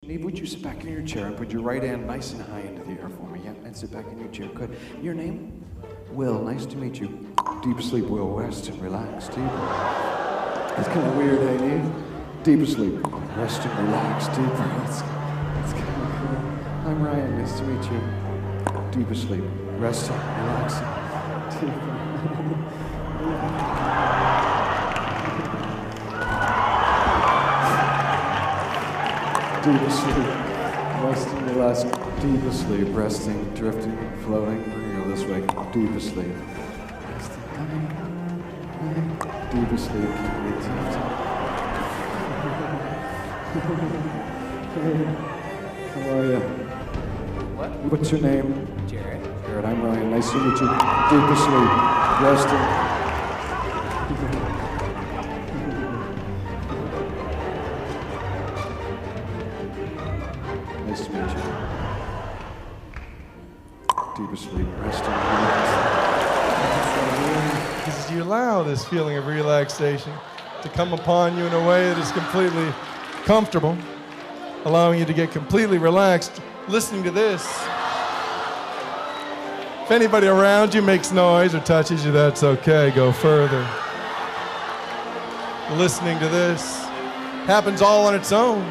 Neve, would you sit back in your chair and put your right hand nice and high into the air for me? Yeah, and sit back in your chair. Good. Your name? Will. Nice to meet you. Deep sleep, Will. Rest and relax. Deeper. It's kind of weird, eh, Neve? Deep sleep. Rest and relax. Deeper. That's kind of cool. I'm Ryan. Nice to meet you. Deep sleep. Rest and relax. Deeper. Deep asleep, resting, relaxing, deep asleep, resting, drifting, floating. We're gonna go this way. Deep asleep, resting, deep asleep. How are you? What? What's your name? Jared. Jared, I'm Ryan. Nice to meet you. Deep asleep, resting. Nice to meet you. Deep asleep, resting, Because you allow this feeling of relaxation to come upon you in a way that is completely comfortable, allowing you to get completely relaxed. Listening to this. If anybody around you makes noise or touches you, that's okay. Go further. Listening to this happens all on its own.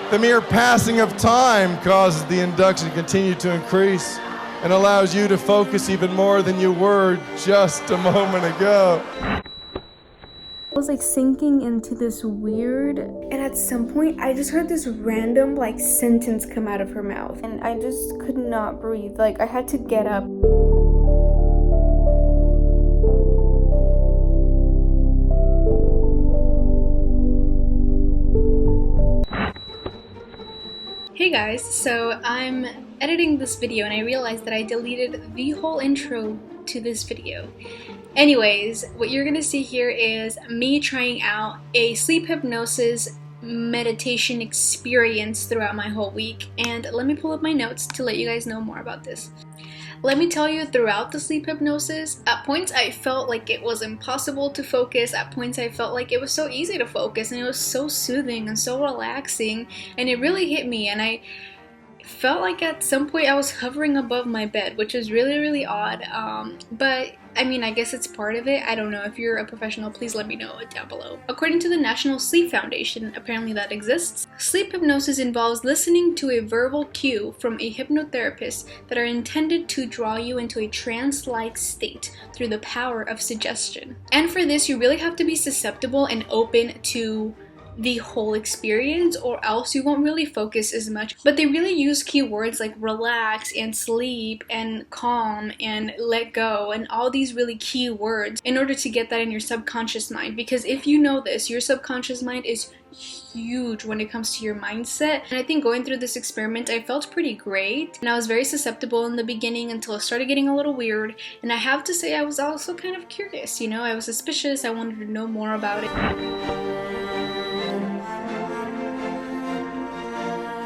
The mere passing of time causes the induction to continue to increase and allows you to focus even more than you were just a moment ago. I was like sinking into this weird, and at some point I just heard this random like sentence come out of her mouth, and I just could not breathe. Like I had to get up. Hey guys, so I'm editing this video and I realized that I deleted the whole intro to this video. Anyways, what you're gonna see here is me trying out a sleep hypnosis meditation experience throughout my whole week, and let me pull up my notes to let you guys know more about this. Let me tell you, throughout the sleep hypnosis, at points I felt like it was impossible to focus, at points I felt like it was so easy to focus, and it was so soothing and so relaxing, and it really hit me, and I felt like at some point I was hovering above my bed, which is really, really odd, but I mean, I guess it's part of it. I don't know. If you're a professional, please let me know down below. According to the National Sleep Foundation, apparently that exists, sleep hypnosis involves listening to a verbal cue from a hypnotherapist that are intended to draw you into a trance-like state through the power of suggestion. And for this, you really have to be susceptible and open to the whole experience, or else you won't really focus as much. But they really use keywords like relax and sleep and calm and let go and all these really key words in order to get that in your subconscious mind, because if you know this, your subconscious mind is huge when it comes to your mindset. And I think going through this experiment, I felt pretty great, and I was very susceptible in the beginning until it started getting a little weird. And I have to say, I was also kind of curious, you know, I was suspicious, I wanted to know more about it.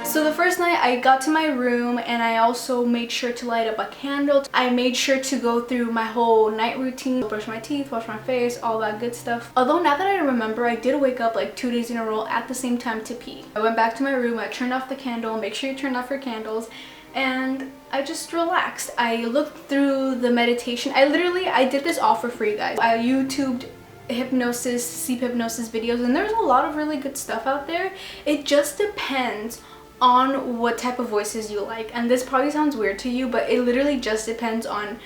So the first night I got to my room and I also made sure to light up a candle. I made sure to go through my whole night routine, brush my teeth, wash my face, all that good stuff. Although now that I remember, I did wake up like 2 days in a row at the same time to pee. I went back to my room, I turned off the candle, make sure you turn off your candles, and I just relaxed. I looked through the meditation. I did this all for free, guys. I YouTubed hypnosis, sleep hypnosis videos, and there's a lot of really good stuff out there. It just depends on what type of voices you like, and this probably sounds weird to you, but it literally just depends on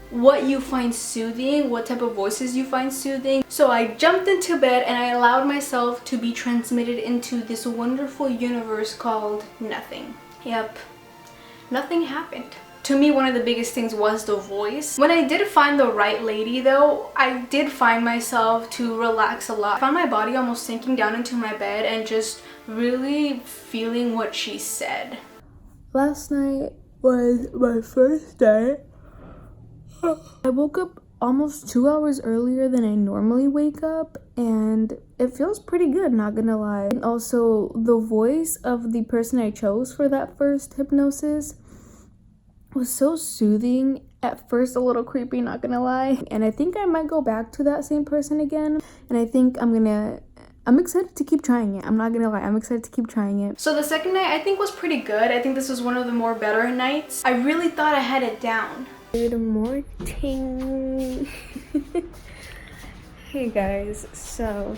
what you find soothing, what type of voices you find soothing. So I jumped into bed and I allowed myself to be transmitted into this wonderful universe called nothing. Yep, nothing happened. To me, one of the biggest things was the voice. When I did find the right lady though, I did find myself to relax a lot. I found my body almost sinking down into my bed and just really feeling what she said. Last night was my first day. I woke up almost 2 hours earlier than I normally wake up, and it feels pretty good, not gonna lie. And also, the voice of the person I chose for that first hypnosis was so soothing. At first a little creepy, not gonna lie. And I think I might go back to that same person again, and I think I'm gonna I'm excited to keep trying it. I'm not gonna lie, I'm excited to keep trying it. So the second night I think was pretty good. I think this was one of the more better nights. I really thought I had it down. Good morning. Hey guys, so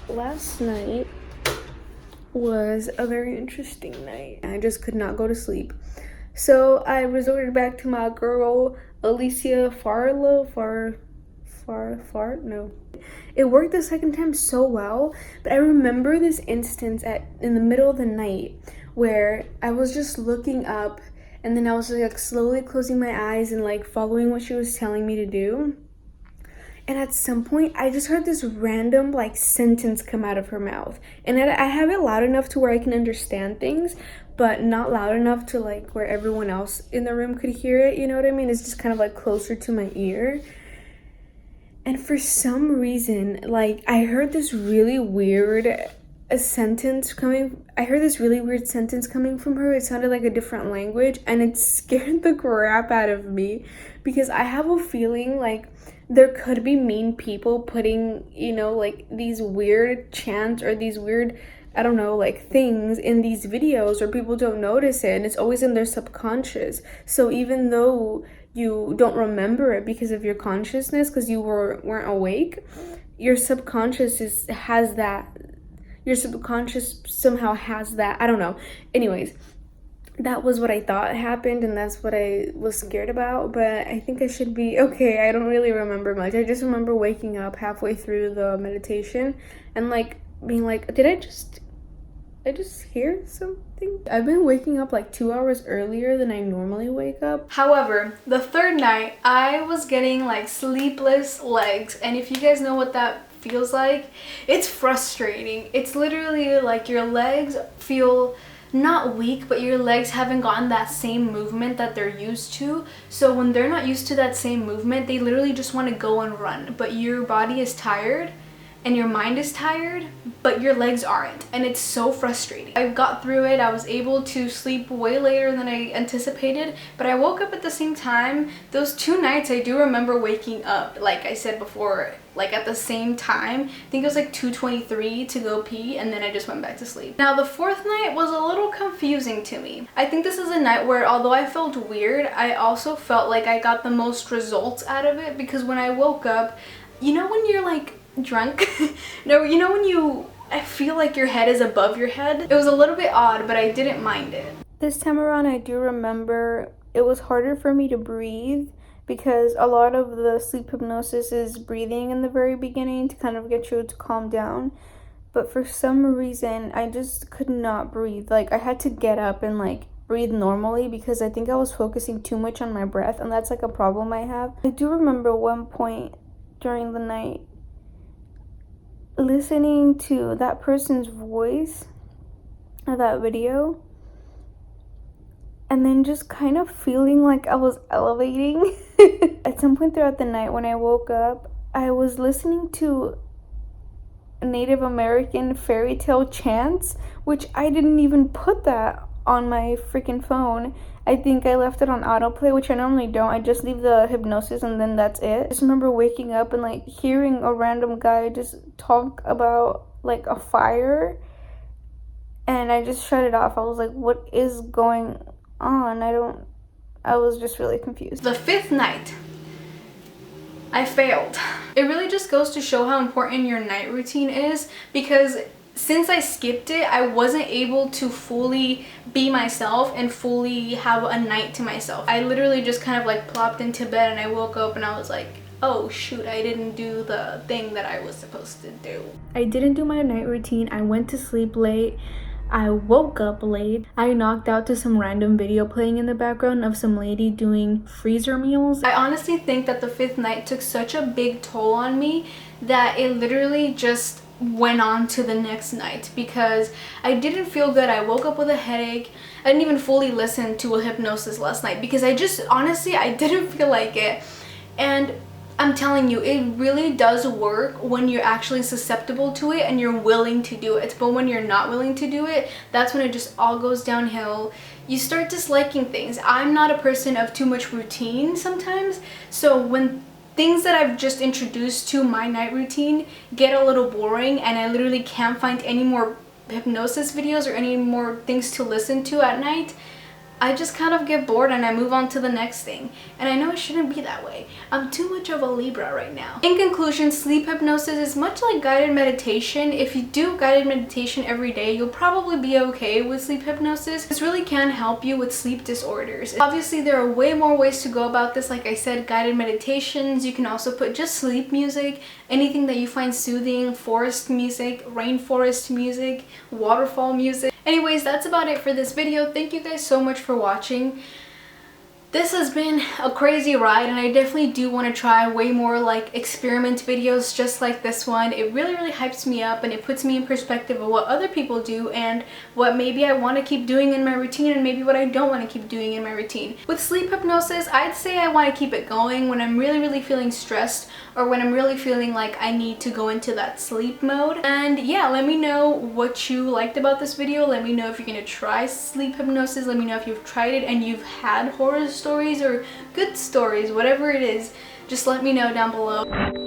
last night was a very interesting night. I just could not go to sleep. So I resorted back to my girl Alicia no. It worked the second time so well, but I remember this instance in the middle of the night where I was just looking up and then I was like slowly closing my eyes and like following what she was telling me to do. And at some point, I just heard this random like sentence come out of her mouth. And I have it loud enough to where I can understand things, but not loud enough to like where everyone else in the room could hear it, you know what I mean? It's just kind of like closer to my ear. And for some reason, like I heard this really weird sentence coming from her. It sounded like a different language and it scared the crap out of me because I have a feeling like there could be mean people putting, you know, like these weird chants or these weird, I don't know, like things in these videos where people don't notice it and it's always in their subconscious. So even though you don't remember it because of your consciousness, because you weren't awake, your subconscious has that. Your subconscious somehow has that. I don't know. Anyways, that was what I thought happened and that's what I was scared about, but I think I should be okay. I don't really remember much. I just remember waking up halfway through the meditation and like being like, did I just hear something? I've been waking up like 2 hours earlier than I normally wake up. However, the third night, I was getting like sleepless legs. And if you guys know what that feels like, it's frustrating. It's literally like your legs feel not weak, but your legs haven't gotten that same movement that they're used to. So when they're not used to that same movement, they literally just want to go and run. But your body is tired and your mind is tired, but your legs aren't, and it's so frustrating. I got through it. I was able to sleep way later than I anticipated, but I woke up at the same time. Those 2 nights I do remember waking up, like I said before, like at the same time. I think it was like 2:23 to go pee, and then I just went back to sleep. Now the fourth night was a little confusing to me. I think this is a night where although I felt weird, I also felt like I got the most results out of it, because when I woke up, you know when you're like drunk? No, you know when I feel like your head is above your head? It was a little bit odd, but I didn't mind it. This time around, I do remember it was harder for me to breathe because a lot of the sleep hypnosis is breathing in the very beginning to kind of get you to calm down. But for some reason, I just could not breathe. Like I had to get up and like breathe normally because I think I was focusing too much on my breath, and that's like a problem I have. I do remember one point during the night listening to that person's voice of that video and then just kind of feeling like I was elevating. At some point throughout the night when I woke up, I was listening to Native American fairy tale chants, which I didn't even put that on my freaking phone. I think I left it on autoplay, which I normally don't. I just leave the hypnosis and then that's it. I just remember waking up and like hearing a random guy just talk about like a fire, and I just shut it off. I was like, what is going on? I was just really confused. The fifth night, I failed. It really just goes to show how important your night routine is, because since I skipped it, I wasn't able to fully be myself and fully have a night to myself. I literally just kind of like plopped into bed and I woke up and I was like, oh shoot, I didn't do the thing that I was supposed to do. I didn't do my night routine. I went to sleep late. I woke up late. I knocked out to some random video playing in the background of some lady doing freezer meals. I honestly think that the fifth night took such a big toll on me that it literally just went on to the next night, because I didn't feel good. I woke up with a headache. I didn't even fully listen to a hypnosis last night because I just honestly I didn't feel like it. And I'm telling you, it really does work when you're actually susceptible to it and you're willing to do it. But when you're not willing to do it, that's when it just all goes downhill. You start disliking things. I'm not a person of too much routine sometimes, so when things that I've just introduced to my night routine get a little boring and I literally can't find any more hypnosis videos or any more things to listen to at night, I just kind of get bored and I move on to the next thing. And I know it shouldn't be that way. I'm too much of a Libra right now. In conclusion, sleep hypnosis is much like guided meditation. If you do guided meditation every day, you'll probably be okay with sleep hypnosis. This really can help you with sleep disorders. Obviously, there are way more ways to go about this. Like I said, guided meditations. You can also put just sleep music, anything that you find soothing, forest music, rainforest music, waterfall music. Anyways, that's about it for this video. Thank you guys so much for watching. This has been a crazy ride and I definitely do want to try way more like experiment videos just like this one. It really hypes me up and it puts me in perspective of what other people do and what maybe I want to keep doing in my routine and maybe what I don't want to keep doing in my routine. With sleep hypnosis, I'd say I want to keep it going when I'm really feeling stressed or when I'm really feeling like I need to go into that sleep mode. And yeah, let me know what you liked about this video. Let me know if you're going to try sleep hypnosis. Let me know if you've tried it and you've had horror stories or good stories, whatever it is. Just let me know down below.